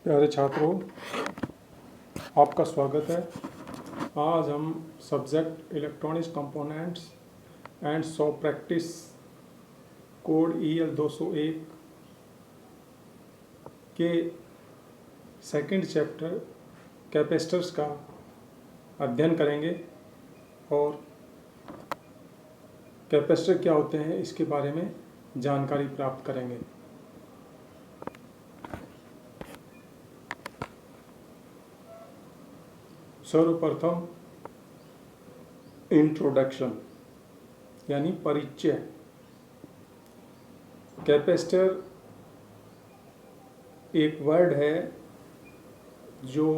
प्यारे छात्रों, आपका स्वागत है। आज हम subject electronics components and saw practice code EL 201 के सेकंड चैप्टर कैपेसिटर्स का अध्ययन करेंगे और कैपेसिटर क्या होते हैं इसके बारे में जानकारी प्राप्त करेंगे। सर्वप्रथम इंट्रोडक्शन यानी परिचय। कैपेसिटर एक वर्ड है जो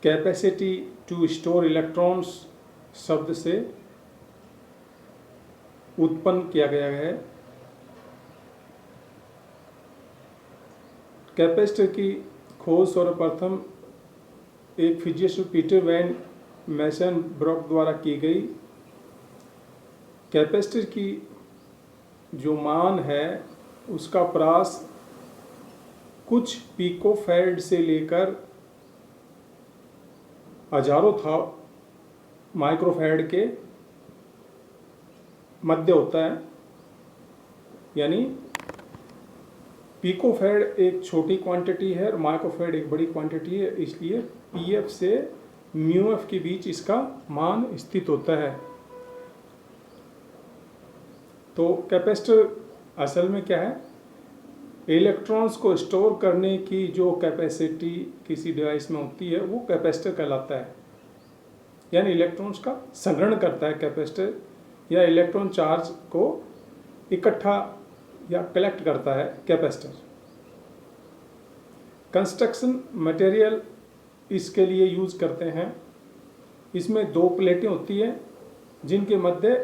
कैपेसिटी टू स्टोर इलेक्ट्रॉन्स शब्द से उत्पन्न किया गया है। कैपेसिटर की खोज सर्वप्रथम एक फिजिसिस्ट पीटर वैन मैसन-ब्रॉक द्वारा की गई। कैपेसिटर की जो मान है उसका प्रास कुछ पिकोफैराड से लेकर हजारों था माइक्रोफैराड के मध्य होता है। यानी पिकोफैराड एक छोटी क्वांटिटी है और माइक्रोफैराड एक बड़ी क्वांटिटी है, इसलिए PF से μF के बीच इसका मान स्थित होता है। तो कैपेसिटर असल में क्या है? इलेक्ट्रॉन्स को स्टोर करने की जो कैपेसिटी किसी डिवाइस में होती है वो कैपेसिटर कहलाता है। यानी इलेक्ट्रॉन्स का संग्रहण करता है कैपेसिटर, या इलेक्ट्रॉन चार्ज को इकट्ठा या कलेक्ट करता है कैपेसिटर। कंस्ट्रक्शन मटेरियल इसके लिए यूज करते हैं। इसमें दो प्लेटें होती हैं जिनके मध्य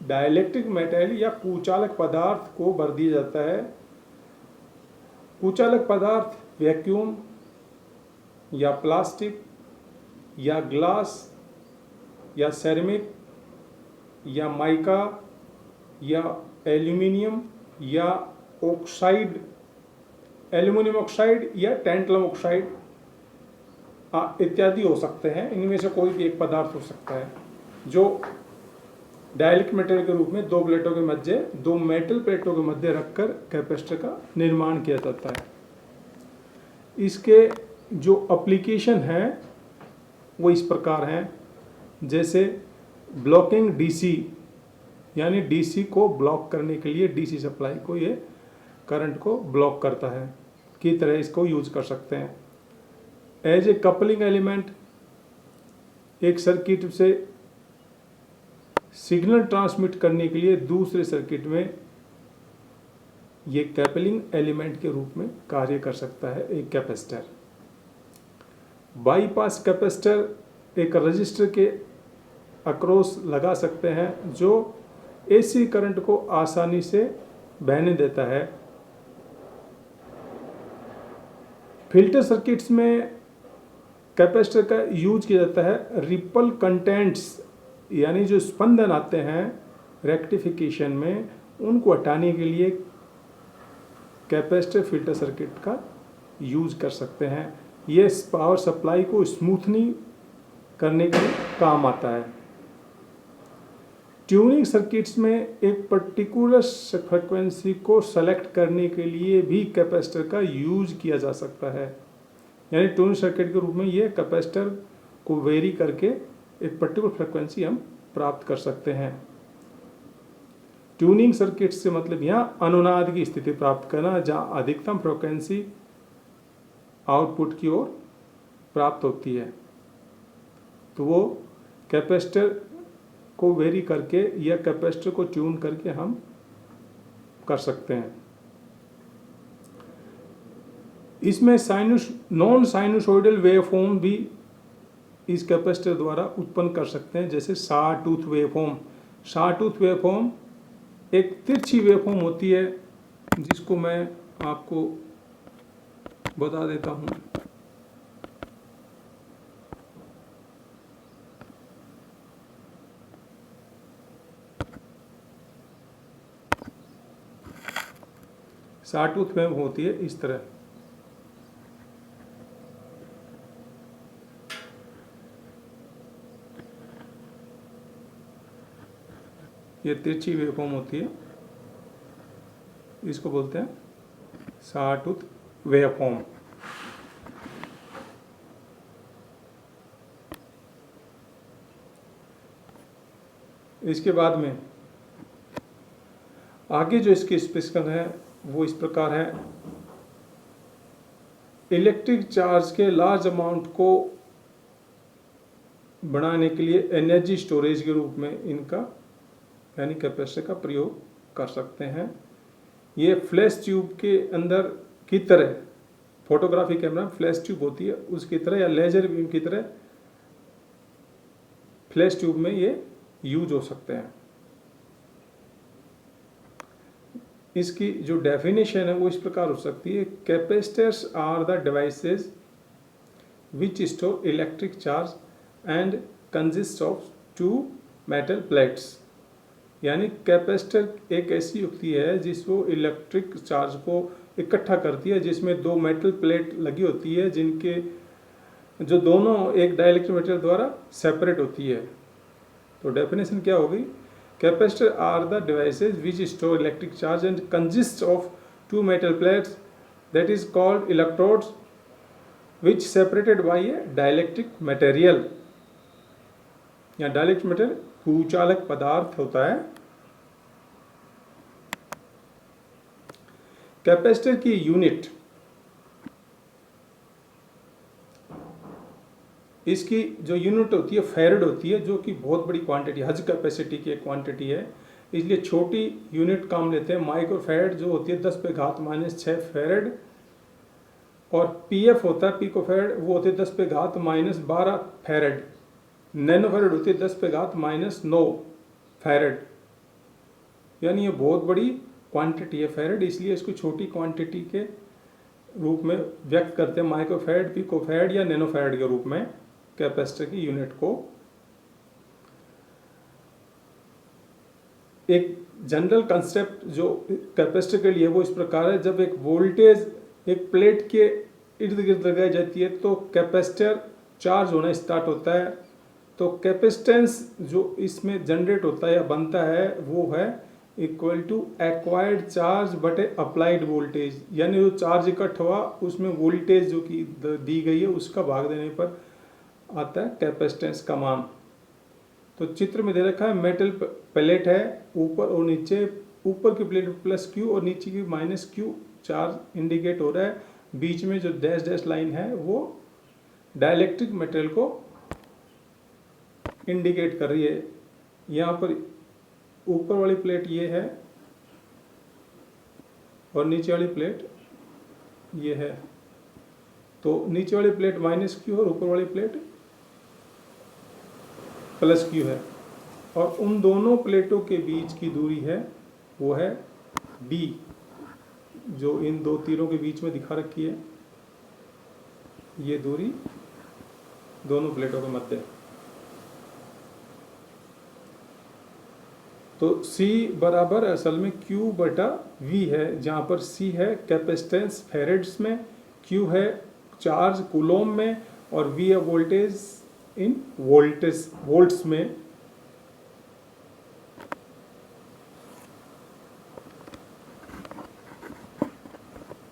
डाइलेक्ट्रिक मेटेरियल या कुचालक पदार्थ को भर दिया जाता है। कुचालक पदार्थ वैक्यूम या प्लास्टिक या ग्लास या सेरेमिक या माइका या एल्यूमिनियम या ऑक्साइड, एल्यूमिनियम ऑक्साइड या टैंटलम ऑक्साइड इत्यादि हो सकते हैं। इनमें से कोई भी एक पदार्थ हो सकता है जो डाइलेक्ट्रिक मेटेरियल के रूप में दो प्लेटों के मध्य, दो मेटल प्लेटों के मध्य रखकर कैपेसिटर का निर्माण किया जाता है। इसके जो एप्लीकेशन हैं वो इस प्रकार हैं, जैसे ब्लॉकिंग DC, यानी DC को ब्लॉक करने के लिए DC सप्लाई को ये करंट को ब्लॉक करता है की तरह इसको यूज कर सकते हैं। एज ए कपलिंग एलिमेंट, एक सर्किट से सिग्नल ट्रांसमिट करने के लिए दूसरे सर्किट में ये कपलिंग एलिमेंट के रूप में कार्य कर सकता है एक कैपेसिटर। बाईपास कैपेसिटर एक रजिस्टर के अक्रॉस लगा सकते हैं जो AC करंट को आसानी से बहने देता है। फिल्टर सर्किट्स में कैपेसिटर का यूज किया जाता है रिपल कंटेंट्स, यानी जो स्पंदन आते हैं रेक्टिफिकेशन में, उनको हटाने के लिए कैपेसिटर फिल्टर सर्किट का यूज कर सकते हैं। ये पावर सप्लाई को स्मूथनिंग करने के काम आता है। ट्यूनिंग सर्किट्स में एक पर्टिकुलर फ्रिक्वेंसी को सेलेक्ट करने के लिए भी कैपेसिटर का यूज किया जा सकता है। यानी ट्यूनिंग सर्किट के रूप में ये कैपेसिटर को वेरी करके एक पर्टिकुलर फ्रिक्वेंसी हम प्राप्त कर सकते हैं। ट्यूनिंग सर्किट से मतलब यहाँ अनुनाद की स्थिति प्राप्त करना, जहाँ अधिकतम फ्रिक्वेंसी आउटपुट की ओर प्राप्त होती है, तो वो कैपेसिटर को वेरी करके या कैपेसिटर को ट्यून करके हम कर सकते हैं। इसमें नॉन साइनसोइडल वेवफॉर्म भी इस कैपेसिटर द्वारा उत्पन्न कर सकते हैं, जैसे शॉटूथ वेवफॉर्म। शॉटूथ वेवफॉर्म एक तिरछी वेवफॉर्म होती है जिसको मैं आपको बता देता हूँ। सॉटूथ वेव होती है इस तरह। ये तिरछी वेवफॉर्म होती है, इसको बोलते हैं सॉटूथ वेवफॉर्म। इसके बाद में आगे जो इसकी स्पेसिफिकेशन है वो इस प्रकार है। इलेक्ट्रिक चार्ज के लार्ज अमाउंट को बढ़ाने के लिए एनर्जी स्टोरेज के रूप में इनका यानी कैपेसिटर का प्रयोग कर सकते हैं। ये फ्लैश ट्यूब के अंदर की तरह, फोटोग्राफी कैमरा में फ्लैश ट्यूब होती है उसकी तरह या लेजर बीम की तरह फ्लैश ट्यूब में ये यूज हो सकते हैं। इसकी जो डेफिनेशन है वो इस प्रकार हो सकती है। Capacitors are the devices which store electric charge and consist of two metal plates. यानी कैपेसिटर एक ऐसी युक्ति है जिसको इलेक्ट्रिक चार्ज को इकट्ठा करती है, जिसमें दो मेटल प्लेट लगी होती है जिनके जो दोनों एक डाइलेक्ट्रिक मटेरियल द्वारा सेपरेट होती है। तो डेफिनेशन क्या होगी? Capacitor are the devices which store electric charge and consist of two metal plates that is called electrodes which separated by a dielectric material. या डाइलेक्ट्रिक मटेरियल कुचालक पदार्थ होता है। कैपेसिटर की यूनिट, इसकी जो यूनिट होती है फैरड होती है, जो कि बहुत बड़ी क्वांटिटी, हज कैपेसिटी की एक क्वांटिटी है, इसलिए छोटी यूनिट काम लेते हैं। माइक्रो फैरड जो होती है 10⁻⁻⁶ फैरड, और पीएफ होता है पिको फैरड, वो होते हैं 10⁻⁻12 फैरड। नैनो फैरड होती है 10⁻⁹ फैरड। यानी ये बहुत बड़ी क्वांटिटी है फैरड, इसलिए इसको छोटी क्वांटिटी के रूप में व्यक्त करते हैं, माइक्रो फैरड, पिको फैरड या नैनो फैरड के रूप में कैपेसिटर की यूनिट को। एक जनरल कंसेप्ट जो कैपेसिटर के लिए वो इस प्रकार है। जब एक वोल्टेज एक प्लेट के इर्द गिर्द लगाई जाती है तो कैपेसिटर चार्ज होना स्टार्ट होता है। तो कैपेसिटेंस जो इसमें जनरेट होता है या बनता है वो है इक्वल टू एक्वायर्ड चार्ज बटे अप्लाइड वोल्टेज। यानी जो चार्ज इकट्ठा हुआ उसमें वोल्टेज जो कि दी गई है उसका भाग देने पर आता है कैपेसिटेंस का मान। तो चित्र में दे रखा है मेटल प्लेट है, ऊपर और नीचे, ऊपर की प्लेट प्लस क्यू और नीचे की माइनस क्यू चार्ज इंडिकेट हो रहा है। बीच में जो डैश डैश लाइन है वो डाइलेक्ट्रिक मटेरियल को इंडिकेट कर रही है। यहाँ पर ऊपर वाली प्लेट ये है और नीचे वाली प्लेट ये है। तो नीचे वाली प्लेट माइनस क्यू और ऊपर वाली प्लेट प्लस क्यू है, और उन दोनों प्लेटों के बीच की दूरी है वो है d, जो इन दो तीरों के बीच में दिखा रखी है। ये दूरी दोनों प्लेटों के मध्य। तो C बराबर असल में Q बटा V है, जहाँ पर C है कैपेसिटेंस फैरेड्स में, Q है चार्ज कूलोम में, और V है वोल्टेज इन वोल्ट्स में।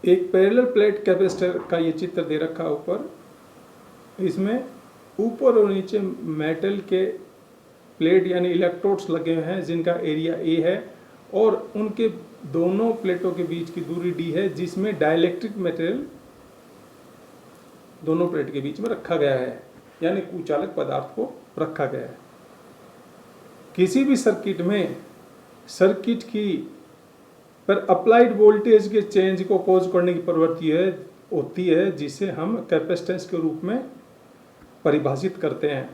एक पैरेलल प्लेट कैपेसिटर का ये चित्र दे रखा है ऊपर। इसमें ऊपर और नीचे मेटल के प्लेट यानी इलेक्ट्रोड्स लगे हुए हैं जिनका एरिया A है, और उनके दोनों प्लेटों के बीच की दूरी D है, जिसमें डाइलेक्ट्रिक मटेरियल दोनों प्लेट के बीच में रखा गया है, यानी कुचालक पदार्थ को रखा गया है। किसी भी सर्किट में सर्किट की पर अप्लाइड वोल्टेज के चेंज को कॉज करने की प्रवृत्ति होती है, जिसे हम कैपेसिटेंस के रूप में परिभाषित करते हैं।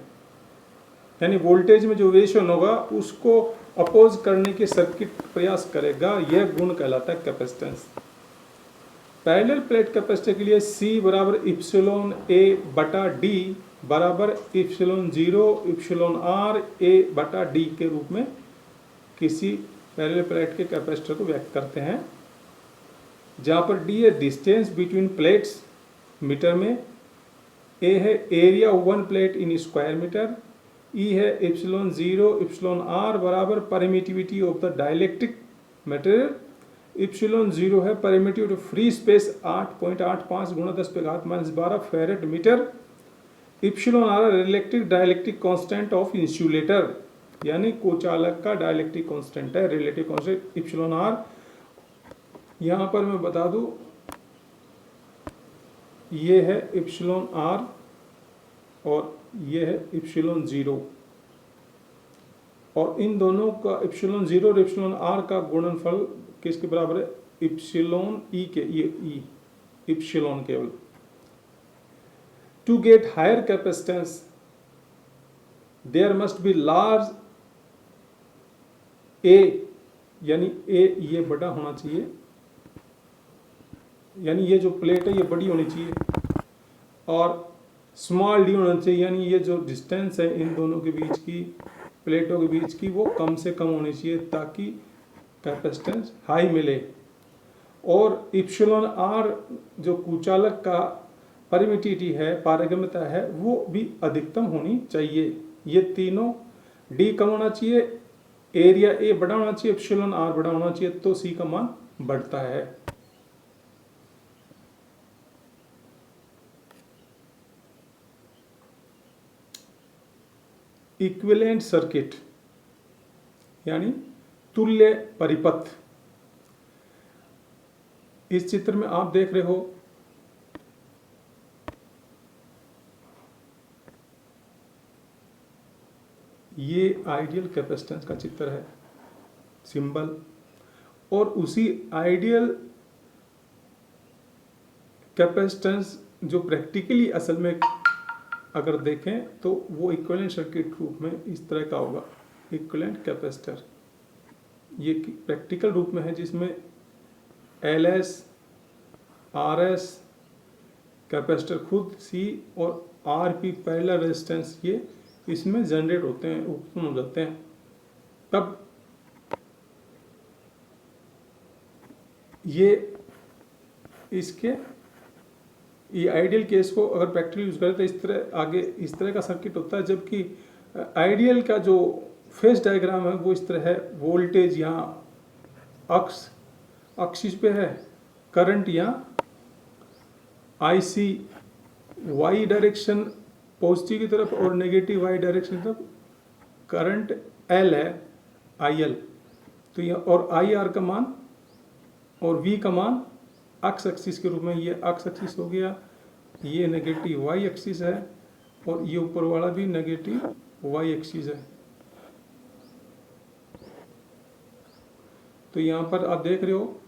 यानी वोल्टेज में जो वेरिएशन होगा उसको अपोज करने के सर्किट प्रयास करेगा, यह गुण कहलाता है कैपेसिटेंस। पैरेलल प्लेट कैपेसिटर के लिए C बराबर इप्सिलॉन A बटा D बराबर इप्सिलॉन 0 इप्सिलॉन R A बटा D के रूप में किसी पैरेलल प्लेट के कैपेसिटर को व्यक्त करते हैं, जहाँ पर डी है डिस्टेंस बिटवीन प्लेट्स मीटर में, ए है area one plate in square metre, E है एप्सिलॉन 0 एप्सिलॉन आर बराबर permittivity of the dielectric material, epsilon 0 है परमिटिविटी ऑफ फ्री स्पेस 8.85 गुणा 10⁻⁻12 farad metre, epsilon R relative dielectric constant of insulator, यानी कोचालक का dielectric constant है, relative constant epsilon R. यहाँ पर मैं बता दूं ये है एप्सिलॉन आर और ये है एप्सिलॉन 0, और इन दोनों का एप्सिलॉन 0 और एप्सिलॉन आर का गुणनफल किसके बराबर है, एप्सिलॉन ई के, ये ई एप्सिलॉन केवल। To get higher capacitance there must be large A, यानी ए ये बड़ा होना चाहिए, यानी ये जो प्लेट है ये बड़ी होनी चाहिए, और स्मॉल डी होना चाहिए, यानी ये जो डिस्टेंस है इन दोनों के बीच की, प्लेटों के बीच की, वो कम से कम होनी चाहिए ताकि कैपेसिटेंस हाई मिले। और एप्सिलॉन आर जो कुचालक का परमिटिविटी है, पारगम्यता है, वो भी अधिकतम होनी चाहिए। ये तीनों, डी कम होना चाहिए, एरिया ए बड़ा होना चाहिए, एप्सिलॉन आर बड़ा होना चाहिए, तो सी का मान बढ़ता है। इक्विवेलेंट सर्किट यानी तुल्य परिपथ, इस चित्र में आप देख रहे हो ये आइडियल कैपेसिटेंस का चित्र है, सिंबल, और उसी आइडियल कैपेसिटेंस जो प्रैक्टिकली असल में अगर देखें तो वो इक्विवेलेंट सर्किट रूप में इस तरह का होगा, इक्विवेलेंट कैपेसिटर। ये प्रैक्टिकल रूप में है जिसमें LS, RS कैपेसिटर खुद, C और RP पैरेलल रेजिस्टेंस ये इसमें जनरेट होते हैं, उत्पन्न हो जाते हैं। तब ये इसके ये आइडियल केस को अगर प्रैक्टिकली यूज करें तो इस तरह आगे इस तरह का सर्किट होता है, जबकि आइडियल का जो फेज डायग्राम है वो इस तरह है, वोल्टेज यहाँ एक्सिस पे है, करंट यहाँ IC वाई डायरेक्शन पॉजिटिव की तरफ और नेगेटिव वाई डायरेक्शन की तरफ, करंट L है IL, तो यह और IR का मान और V का मान एक्स एक्सिस के रूप में, ये एक्स एक्सिस हो गया, ये नेगेटिव वाई एक्सिस है, और ये ऊपर वाला भी नेगेटिव वाई एक्सिस है। तो यहाँ पर आप देख रहे हो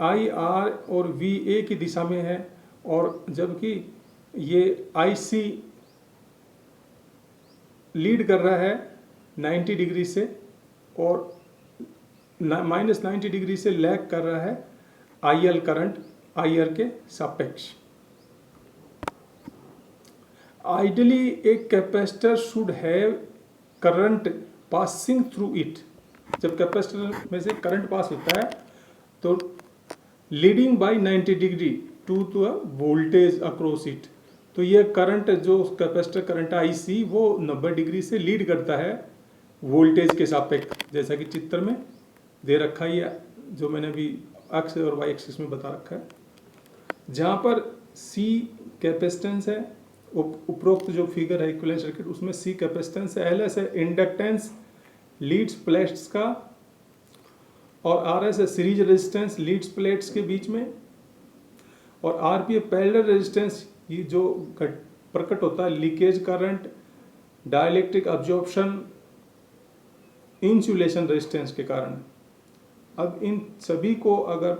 IR और VA की दिशा में है, और जबकि ये IC लीड कर रहा है 90 डिग्री से और -90 डिग्री से लैग कर रहा है IL करंट IR के सापेक्ष। आइडियली एक capacitor should have current passing through it, जब कैपेसिटर में से करंट पास होता है तो leading by 90 degree to the voltage across it, तो ये करंट जो कैपेसिटर करंट IC वो 90 डिग्री से लीड करता है वोल्टेज के सापेक्ष, जैसा कि चित्र में दे रखा है, जो मैंने अभी एक्स और वाई एक्सिस में बता रखा है। जहाँ पर C कैपेसिटेंस है, उपरोक्त जो फिगर है इक्विवेलेंट सर्किट उसमें C कैपेसिटेंस है, LS है इंडक्टेंस लीड्स प्लेट्स का, और RS है सीरीज रेजिस्टेंस लीड्स प्लेट्स के बीच में, और RP है पैरेलल रेजिस्टेंस, ये जो प्रकट होता है leakage current, dielectric absorption, insulation resistance के कारण। अब इन सभी को अगर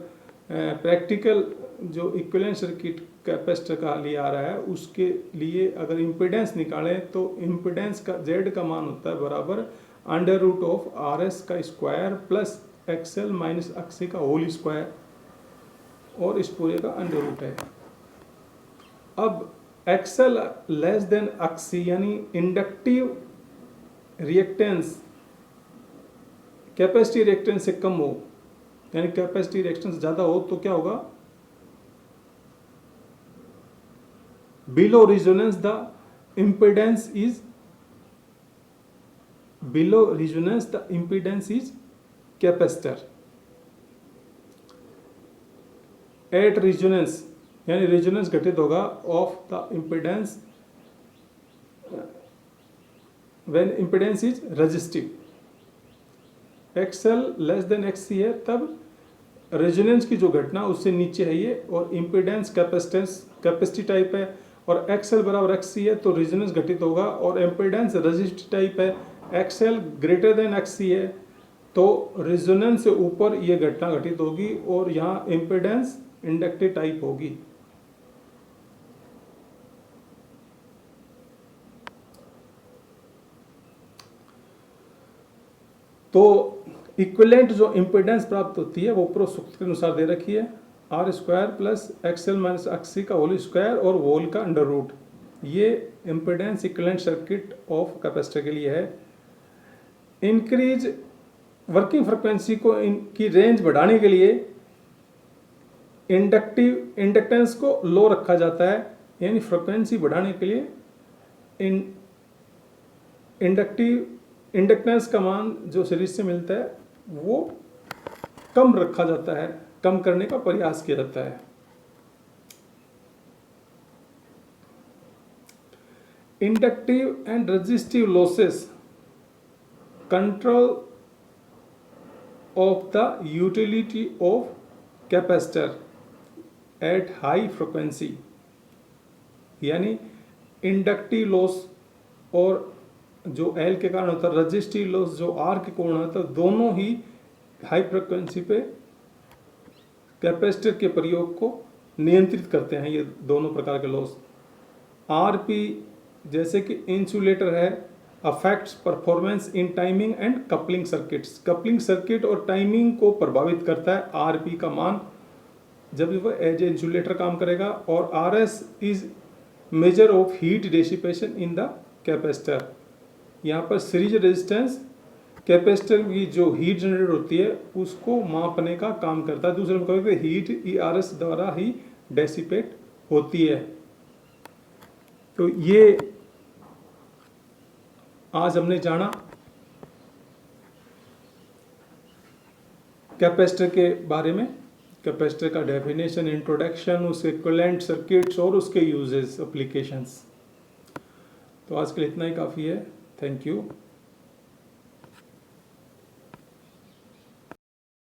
प्रैक्टिकल जो इक्विवेलेंट सर्किट कैपेसिटर का लिए आ रहा है उसके लिए अगर इम्पीडेंस निकालें तो इम्पीडेंस का Z का मान होता है बराबर √of RS का square plus XL minus XC का होल स्क्वायर, और इस पूरे का √ है। अब XL लेस देन XC यानी इंडक्टिव रिएक्टेंस कैपेसिटी रिएक्टेंस से कम हो यानी कैपेसिटी रिएक्टेंस ज़्यादा हो तो क्या होगा, below resonance the impedance is below resonance the impedance is capacitor at resonance यानी रेजोनेंस घटित होगा of the impedance when impedance is resistive, XL less than एक्ससी है तब रेजोनेंस की जो घटना उससे नीचे है ये, और इम्पिडेंस कैपेसिटेंस कैपेसिटी टाइप है, और एक्सएल बराबर एक्ससी है तो रेजोनेंस घटित होगा, और इम्पिडेंस रेजिस्टिव टाइप है, एक्सएल ग्रेटर देन एक्ससी है तो रेजोनेंस से ऊपर ये घटना घटित होगी, और यहाँ इम्पिडेंस इंडक्टिव टाइप होगी। तो इक्विवेलेंट जो इम्पिडेंस प्राप्त होती है वो उपरोक्त सूत्र के अनुसार दे रखी है, R square plus XL minus XC का होल स्क्वायर और वोल का अंडर रूट। ये impedance equivalent circuit of capacitor के लिए है। इंक्रीज वर्किंग फ्रिक्वेंसी को इनकी रेंज बढ़ाने के लिए इंडक्टेंस को लो रखा जाता है, यानी फ्रिक्वेंसी बढ़ाने के लिए इंडक्टेंस का मान जो सीरीज से मिलता है वो कम रखा जाता है, कम करने का प्रयास किया जाता है। Inductive and resistive losses control of the utility of capacitor at high frequency, यानी इंडक्टिव लॉस और जो एल के कारण होता है, रेजिस्टिव लॉस जो आर के कारण होता है, दोनों ही हाई फ्रिक्वेंसी पे कैपेसिटर के प्रयोग को नियंत्रित करते हैं। ये दोनों प्रकार के लॉस, आर पी जैसे कि इंसुलेटर है, affects performance in timing and coupling circuits, coupling circuit और टाइमिंग को प्रभावित करता है आर पी का मान जब वह एज ए इंसुलेटर काम करेगा, और R S is measure of heat dissipation in the capacitor. यहाँ पर सीरीज रेजिस्टेंस कैपेसिटर की जो हीट जनरेट होती है उसको मापने का काम करता है। दूसरे में कहेंगे हीट ई आर एस द्वारा ही डेसिपेट होती है। तो ये आज हमने जाना कैपेसिटर के बारे में, कैपेसिटर का डेफिनेशन, इंट्रोडक्शन, उसके इक्विवेलेंट सर्किट्स और उसके यूजेस, एप्लीकेशंस। तो आज के लिए इतना ही काफ़ी है। Thank you.